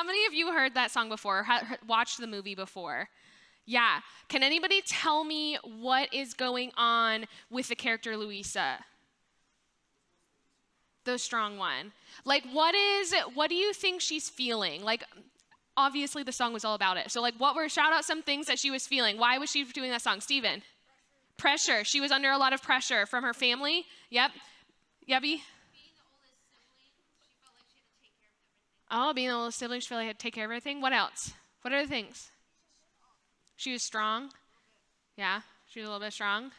How many of you heard that song before? Watched the movie before? Yeah. Can anybody tell me what is going on with the character Louisa? The strong one. Like, what do you think she's feeling? Like, obviously the song was all about it. So, like, shout out some things that she was feeling. Why was she doing that song? Steven? Pressure. She was under a lot of pressure from her family. Yep. Yebby? Oh, being the oldest sibling, she felt like she had to take care of everything. What else? What other things? She was strong. Yeah, she was a little bit strong.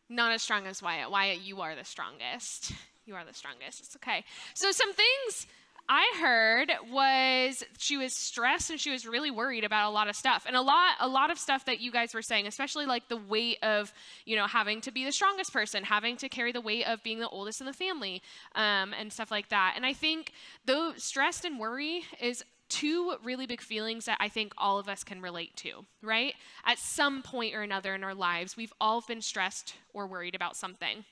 Not as strong as Wyatt. Wyatt, you are the strongest. You are the strongest. It's okay. So some things I heard was she was stressed and she was really worried about a lot of stuff. And a lot of stuff that you guys were saying, especially like the weight of, having to be the strongest person, having to carry the weight of being the oldest in the family, and stuff like that. And I think though stressed and worry is two really big feelings that I think all of us can relate to, right? At some point or another in our lives, we've all been stressed or worried about something.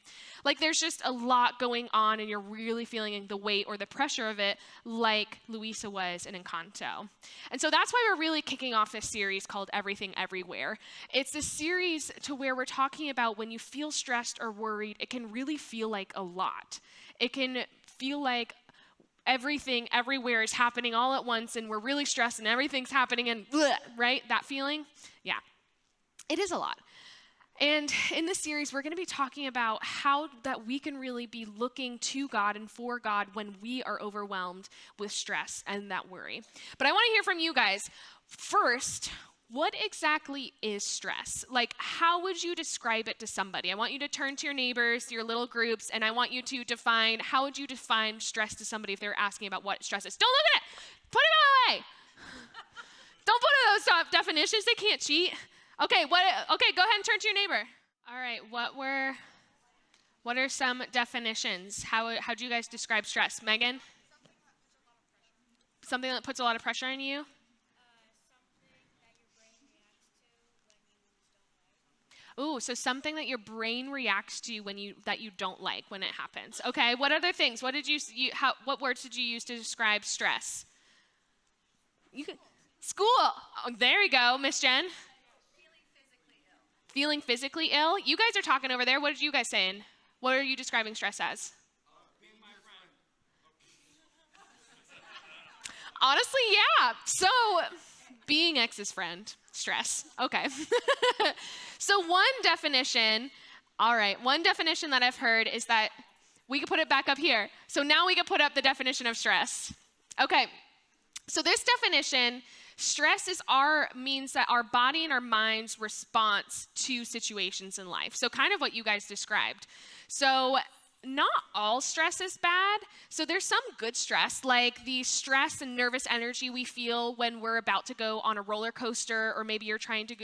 Like there's just a lot going on and you're really feeling the weight or the pressure of it like Louisa was in Encanto. And so that's why we're really kicking off this series called Everything Everywhere. It's a series to where we're talking about when you feel stressed or worried, it can really feel like a lot. It can feel like everything everywhere is happening all at once and we're really stressed and everything's happening and bleh, right? That feeling? Yeah. It is a lot. And in this series, we're going to be talking about how that we can really be looking to God and for God when we are overwhelmed with stress and that worry. But I want to hear from you guys. First, what exactly is stress? Like, how would you describe it to somebody? I want you to turn to your neighbors, your little groups, and I want you to how would you define stress to somebody if they're asking about what stress is? Don't look at it! Put it away! Don't put those definitions, they can't cheat. Okay, go ahead and turn to your neighbor. All right, what are some definitions? How do you guys describe stress? Megan? Something that puts a lot of pressure on you? Ooh, so something that your brain reacts to that you don't like when it happens. Okay, what other things? What words did you use to describe stress? School. Oh, there you go, Miss Jen. Feeling physically ill? You guys are talking over there. What are you guys saying? What are you describing stress as? Being my friend. Honestly, yeah. So, being ex's friend, stress. Okay. So one definition that I've heard is that we could put it back up here. So now we can put up the definition of stress. Okay. So this definition, stress means that our body and our mind's response to situations in life. So kind of what you guys described. So not all stress is bad. So there's some good stress, like the stress and nervous energy we feel when we're about to go on a roller coaster, or maybe you're trying to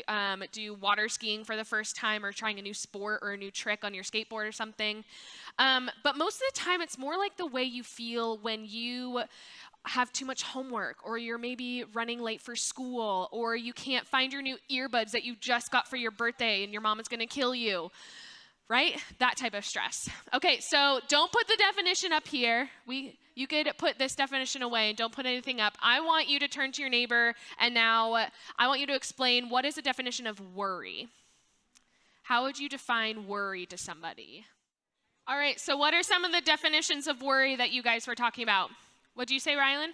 do water skiing for the first time, or trying a new sport or a new trick on your skateboard or something. But most of the time, it's more like the way you feel when you have too much homework, or you're maybe running late for school, or you can't find your new earbuds that you just got for your birthday and your mom is going to kill you. Right? That type of stress. Okay, so don't put the definition up here. You could put this definition away and don't put anything up. I want you to turn to your neighbor, and now I want you to explain, what is the definition of worry? How would you define worry to somebody? All right, so what are some of the definitions of worry that you guys were talking about? What did you say, Rylan?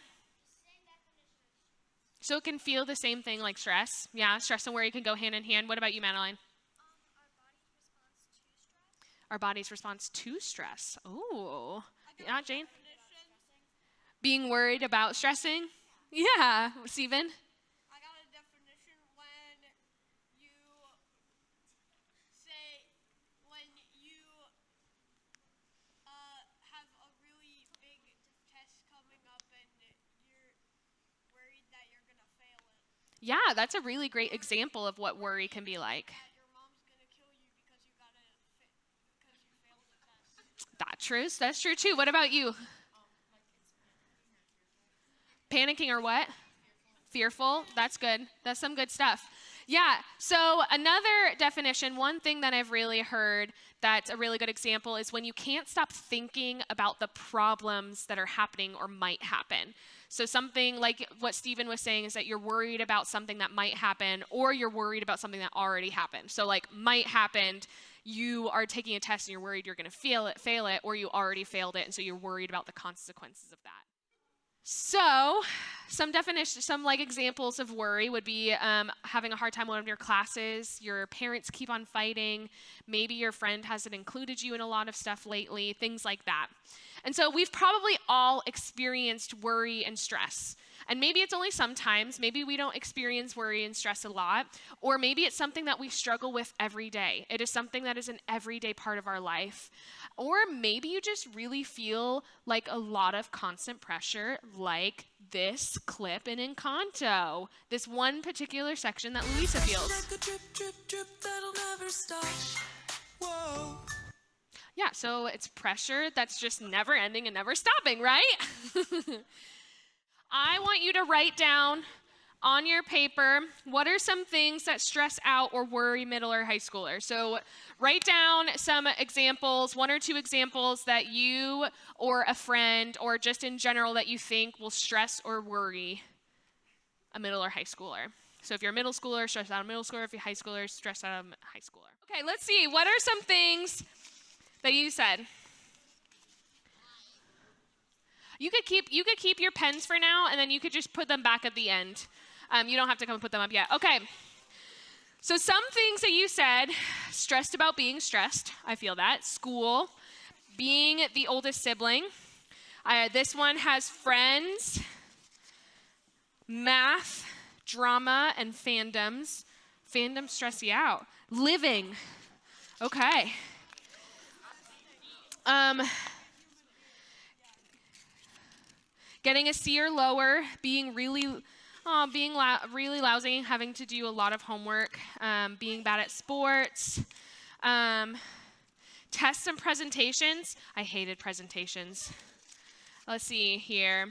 So it can feel the same thing like stress. Yeah, stress and worry can go hand in hand. What about you, Madeline? Our body's response to stress. Oh, yeah, Jane? Being worried about stressing? Yeah, Steven? I got a definition when you have a really big test coming up and you're worried that you're going to fail it. Yeah, that's a really great example of what worry can be like. That's true too. What about you? Panicking or what? Fearful. That's good. That's some good stuff. Yeah, so another definition, one thing that I've really heard that's a really good example is when you can't stop thinking about the problems that are happening or might happen. So something like what Stephen was saying is that you're worried about something that might happen, or you're worried about something that already happened. So like might happened, you are taking a test and you're worried you're going to fail it, or you already failed it, and so you're worried about the consequences of that. So, some definitions, some like examples of worry would be having a hard time with one of your classes, your parents keep on fighting, maybe your friend hasn't included you in a lot of stuff lately, things like that. And so we've probably all experienced worry and stress. And maybe it's only sometimes, maybe we don't experience worry and stress a lot, or maybe it's something that we struggle with every day. It is something that is an everyday part of our life. Or maybe you just really feel like a lot of constant pressure, like this clip in Encanto, this one particular section that Luisa feels. Like a drip, drip, drip that'll never stop. Whoa. Yeah, so it's pressure that's just never ending and never stopping, right? I want you to write down on your paper, what are some things that stress out or worry middle or high schoolers? So write down some examples, one or two examples that you or a friend or just in general that you think will stress or worry a middle or high schooler. So if you're a middle schooler, stress out a middle schooler. If you're high schooler, stress out a high schooler. Okay, let's see. What are some things that you said? You could keep your pens for now, and then you could just put them back at the end. You don't have to come and put them up yet. Okay. So some things that you said, stressed about being stressed. I feel that. School, being the oldest sibling. This one has friends, math, drama, and fandoms. Fandoms stress you out. Living. Okay. Getting a C or lower, being really lousy, having to do a lot of homework, being bad at sports, tests and presentations. I hated presentations. Let's see here.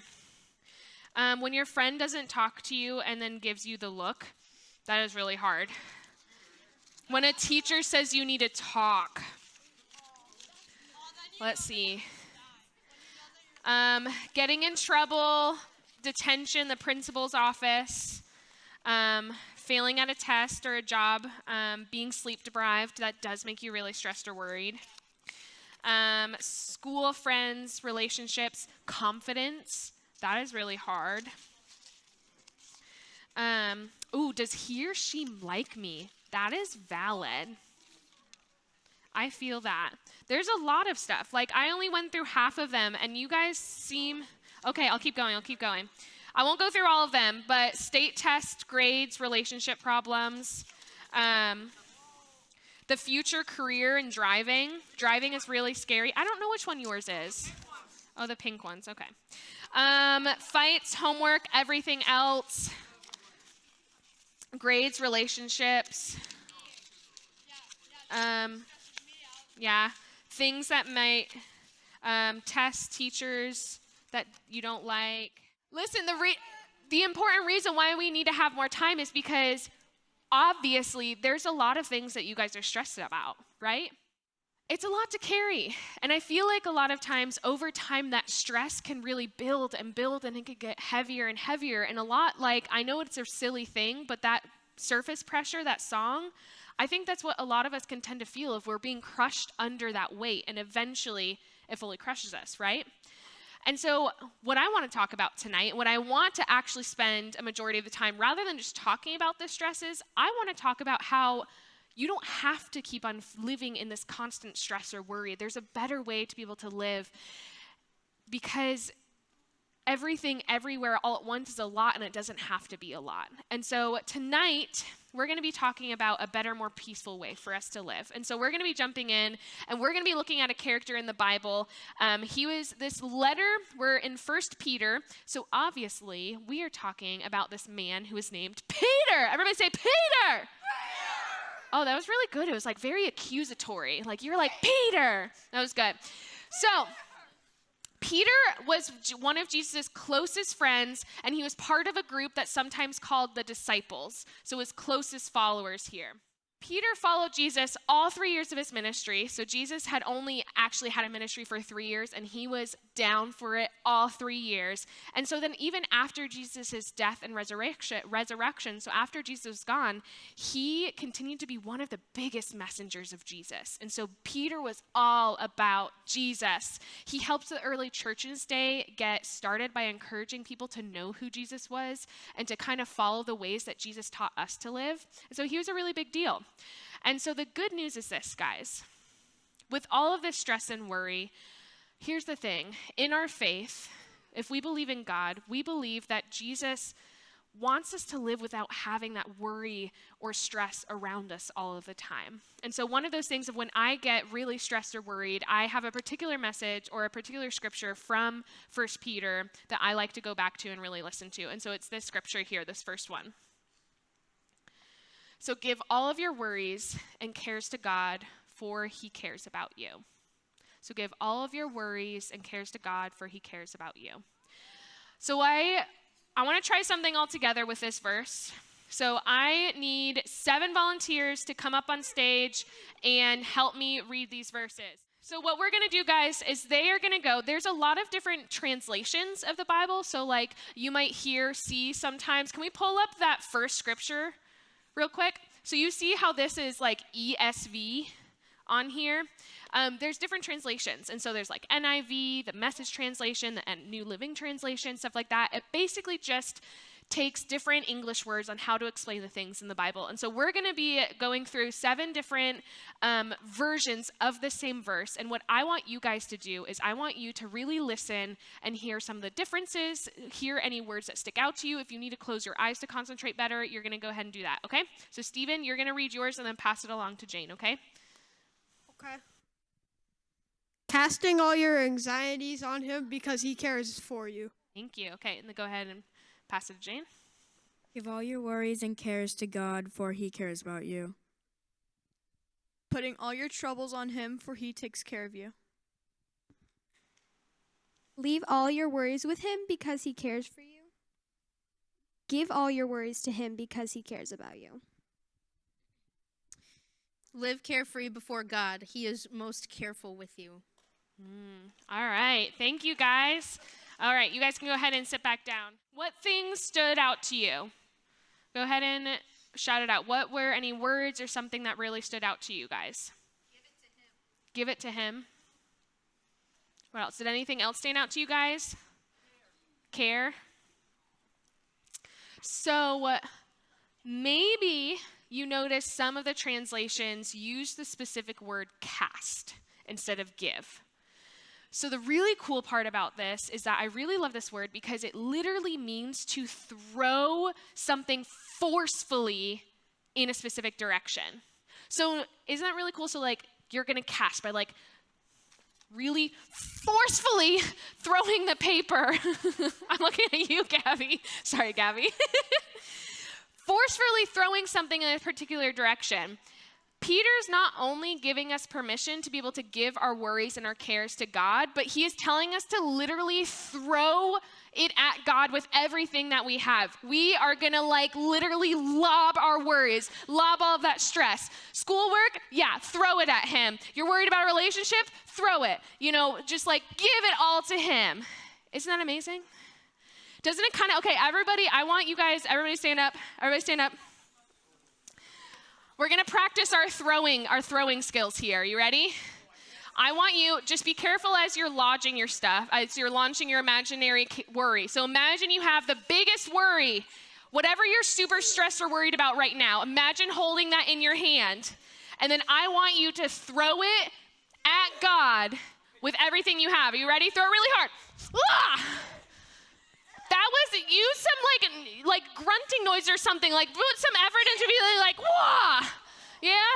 When your friend doesn't talk to you and then gives you the look, that is really hard. When a teacher says you need to talk. Let's see. Getting in trouble, detention, the principal's office, failing at a test or a job, being sleep deprived, that does make you really stressed or worried. School, friends, relationships, confidence, that is really hard. Does he or she like me? That is valid. I feel that. There's a lot of stuff. Like, I only went through half of them, and you guys seem... Okay, I'll keep going. I won't go through all of them, but state test, grades, relationship problems, the future career in driving. Driving is really scary. I don't know which one yours is. Oh, the pink ones. Okay. Fights, homework, everything else. Grades, relationships. Yeah, things that might test teachers that you don't like. Listen, the important reason why we need to have more time is because obviously there's a lot of things that you guys are stressed about, right? It's a lot to carry. And I feel like a lot of times over time that stress can really build and it can get heavier and heavier. And a lot like, I know it's a silly thing, but that surface pressure, that song, I think that's what a lot of us can tend to feel if we're being crushed under that weight, and eventually it fully crushes us, right? And so what I want to talk about tonight, what I want to actually spend a majority of the time, rather than just talking about the stresses, I want to talk about how you don't have to keep on living in this constant stress or worry. There's a better way to be able to live, because everything, everywhere, all at once is a lot, and it doesn't have to be a lot. And so tonight, we're going to be talking about a better, more peaceful way for us to live. And so we're going to be jumping in, and we're going to be looking at a character in the Bible. This letter, we're in 1 Peter, so obviously we are talking about this man who is named Peter. Everybody say Peter! Oh, that was really good. It was like very accusatory. Like you were like, Peter! That was good. So, Peter was one of Jesus' closest friends, and he was part of a group that's sometimes called the disciples, so his closest followers here. Peter followed Jesus all 3 years of his ministry. So Jesus had only actually had a ministry for 3 years, and he was down for it all 3 years. And so then even after Jesus' death and resurrection, so after Jesus was gone, he continued to be one of the biggest messengers of Jesus. And so Peter was all about Jesus. He helped the early church in his day get started by encouraging people to know who Jesus was and to kind of follow the ways that Jesus taught us to live. And so he was a really big deal. And so the good news is this, guys. With all of this stress and worry, here's the thing. In our faith, if we believe in God, we believe that Jesus wants us to live without having that worry or stress around us all of the time. And so one of those things of when I get really stressed or worried, I have a particular message or a particular scripture from 1 Peter that I like to go back to and really listen to. And so it's this scripture here, this first one. So give all of your worries and cares to God, for he cares about you. So give all of your worries and cares to God, for he cares about you. So I want to try something all together with this verse. So I need 7 volunteers to come up on stage and help me read these verses. So what we're going to do, guys, is they are going to go. There's a lot of different translations of the Bible. So like you might see sometimes. Can we pull up that first scripture real quick? So you see how this is like ESV on here? There's different translations. And so there's like NIV, the Message translation, the New Living Translation, stuff like that. It basically just takes different English words on how to explain the things in the Bible. And so we're going to be going through 7 different versions of the same verse. And what I want you guys to do is I want you to really listen and hear some of the differences, hear any words that stick out to you. If you need to close your eyes to concentrate better, you're going to go ahead and do that, okay? So Stephen, you're going to read yours and then pass it along to Jane, okay? Okay. Casting all your anxieties on him because he cares for you. Thank you. Okay, and then go ahead and pass it to Jane. Give all your worries and cares to God, for he cares about you. Putting all your troubles on him, for he takes care of you. Leave all your worries with him because he cares for you. Give all your worries to him because he cares about you. Live carefree before God. He is most careful with you. All right. Thank you, guys. All right. You guys can go ahead and sit back down. What things stood out to you? Go ahead and shout it out. What were any words or something that really stood out to you guys? Give it to him. What else? Did anything else stand out to you guys? Care. So maybe you notice some of the translations use the specific word cast instead of give. So the really cool part about this is that I really love this word because it literally means to throw something forcefully in a specific direction. So isn't that really cool? So like you're going to cast by like really forcefully throwing the paper. I'm looking at you, Gabby. Sorry, Gabby. Forcefully throwing something in a particular direction. Peter's not only giving us permission to be able to give our worries and our cares to God, but he is telling us to literally throw it at God with everything that we have. We are gonna like literally lob our worries, lob all of that stress. Schoolwork, yeah, throw it at him. You're worried about a relationship? Throw it. You know, just like give it all to him. Isn't that amazing? Doesn't it kind of, okay, everybody, I want you guys, everybody stand up. Everybody stand up. We're going to practice our throwing skills here. You ready? I want you, just be careful as you're lodging your stuff, as you're launching your imaginary worry. So imagine you have the biggest worry, whatever you're super stressed or worried about right now. Imagine holding that in your hand. And then I want you to throw it at God with everything you have. Are you ready? Throw it really hard. Ah! That was, use some like grunting noise or something, like put some effort into feeling like, wah, yeah,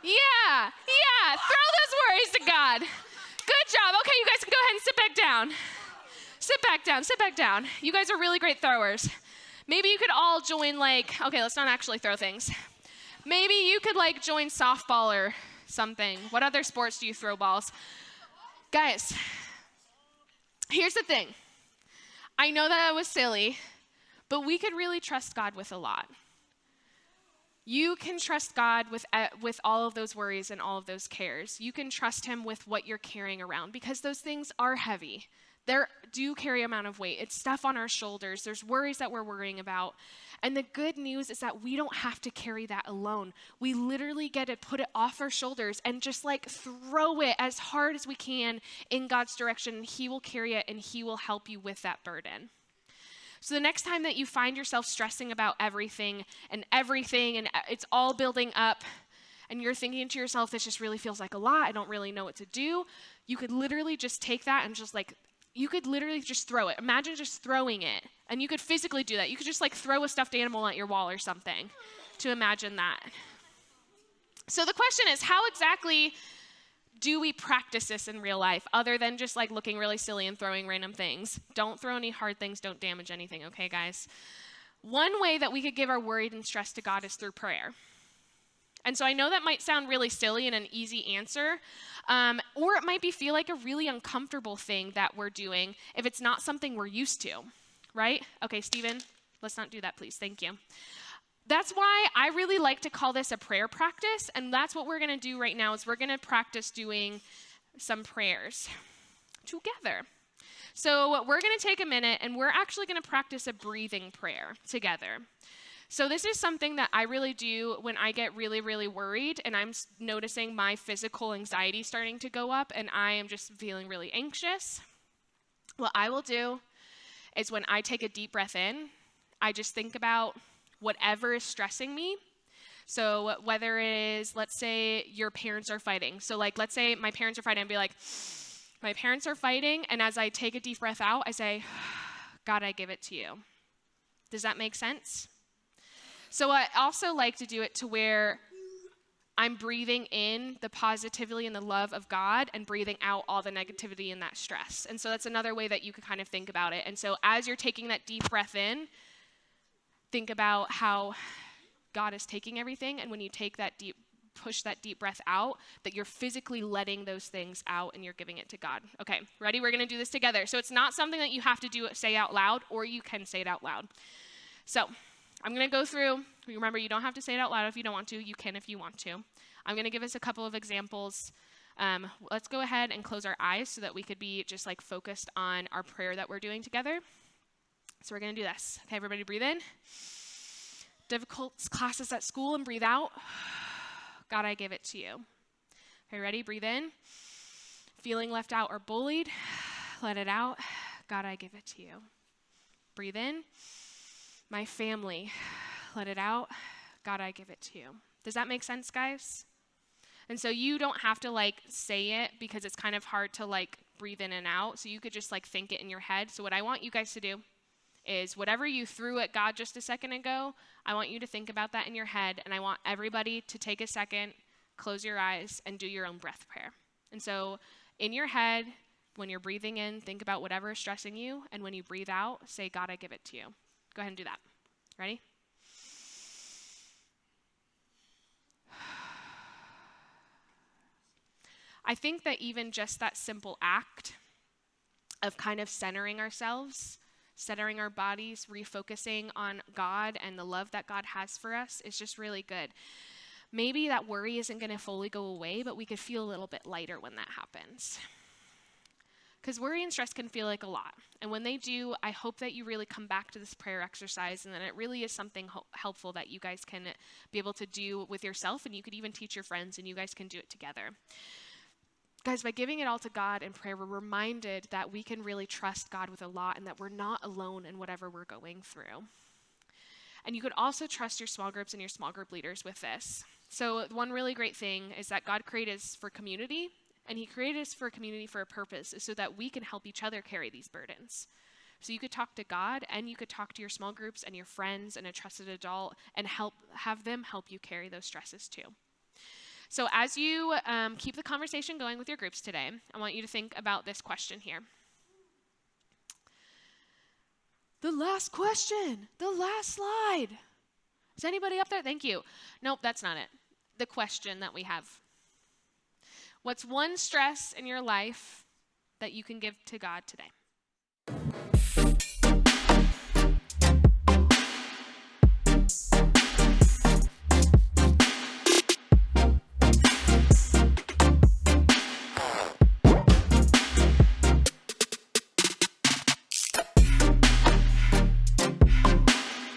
throw those worries to God. Good job. Okay, you guys can go ahead and sit back down. Sit back down. You guys are really great throwers. Maybe you could all join okay, let's not actually throw things. Maybe you could join softball or something. What other sports do you throw balls? Guys, Here's the thing. I know that was silly, but we could really trust God with a lot. You can trust God with all of those worries and all of those cares. You can trust him with what you're carrying around because those things are heavy. They do carry amount of weight. It's stuff on our shoulders. There's worries that we're worrying about. And the good news is that we don't have to carry that alone. We literally get to put it off our shoulders and just like throw it as hard as we can in God's direction. And he will carry it and he will help you with that burden. So the next time that you find yourself stressing about everything and it's all building up and you're thinking to yourself, this just really feels like a lot, I don't really know what to do, you could literally just take that and you could literally just throw it. Imagine just throwing it. And you could physically do that. You could just like throw a stuffed animal at your wall or something to imagine that. So the question is, how exactly do we practice this in real life other than just like looking really silly and throwing random things? Don't throw any hard things. Don't damage anything. Okay, guys? One way that we could give our worried and stress to God is through prayer. And so I know that might sound really silly and an easy answer, or it might feel like a really uncomfortable thing that we're doing if it's not something we're used to, right? Okay, Steven, let's not do that, please. Thank you. That's why I really like to call this a prayer practice, and that's what we're going to do right now is we're going to practice doing some prayers together. So we're going to take a minute, and we're actually going to practice a breathing prayer together. So this is something that I really do when I get really, really worried, and I'm noticing my physical anxiety starting to go up, and I am just feeling really anxious. What I will do is when I take a deep breath in, I just think about whatever is stressing me. So whether it is, let's say your parents are fighting. So like, let's say my parents are fighting, I'd be like, my parents are fighting. And as I take a deep breath out, I say, God, I give it to you. Does that make sense? So I also like to do it to where I'm breathing in the positivity and the love of God and breathing out all the negativity and that stress. And so that's another way that you could kind of think about it. And so as you're taking that deep breath in, think about how God is taking everything, and when you push that deep breath out, that you're physically letting those things out and you're giving it to God. Okay, ready? We're going to do this together. So it's not something that you have to say out loud, or you can say it out loud. So I'm going to go through. Remember, you don't have to say it out loud if you don't want to. You can if you want to. I'm going to give us a couple of examples. Let's go ahead and close our eyes so that we could be just like focused on our prayer that we're doing together. So we're going to do this. Okay, everybody breathe in. Difficult classes at school, and breathe out. God, I give it to you. Okay, ready? Breathe in. Feeling left out or bullied, let it out. God, I give it to you. Breathe in. My family, let it out. God, I give it to you. Does that make sense, guys? And so you don't have to like say it because it's kind of hard to like breathe in and out. So you could just like think it in your head. So what I want you guys to do is whatever you threw at God just a second ago, I want you to think about that in your head, and I want everybody to take a second, close your eyes, and do your own breath prayer. And so in your head, when you're breathing in, think about whatever is stressing you, and when you breathe out, say, God, I give it to you. Go ahead and do that. Ready? I think that even just that simple act of kind of centering ourselves, centering our bodies, refocusing on God and the love that God has for us is just really good. Maybe that worry isn't going to fully go away, but we could feel a little bit lighter when that happens. Because worry and stress can feel like a lot. And when they do, I hope that you really come back to this prayer exercise and that it really is something helpful that you guys can be able to do with yourself, and you could even teach your friends and you guys can do it together. Guys, by giving it all to God in prayer, we're reminded that we can really trust God with a lot and that we're not alone in whatever we're going through. And you could also trust your small groups and your small group leaders with this. So one really great thing is that God created us for community, and he created us for a community for a purpose, so that we can help each other carry these burdens. So you could talk to God, and you could talk to your small groups and your friends and a trusted adult and have them help you carry those stresses too. So as you keep the conversation going with your groups today, I want you to think about this question here. The last question, the last slide. Is anybody up there? Thank you. Nope, that's not it. The question that we have. What's one stress in your life that you can give to God today? Woo!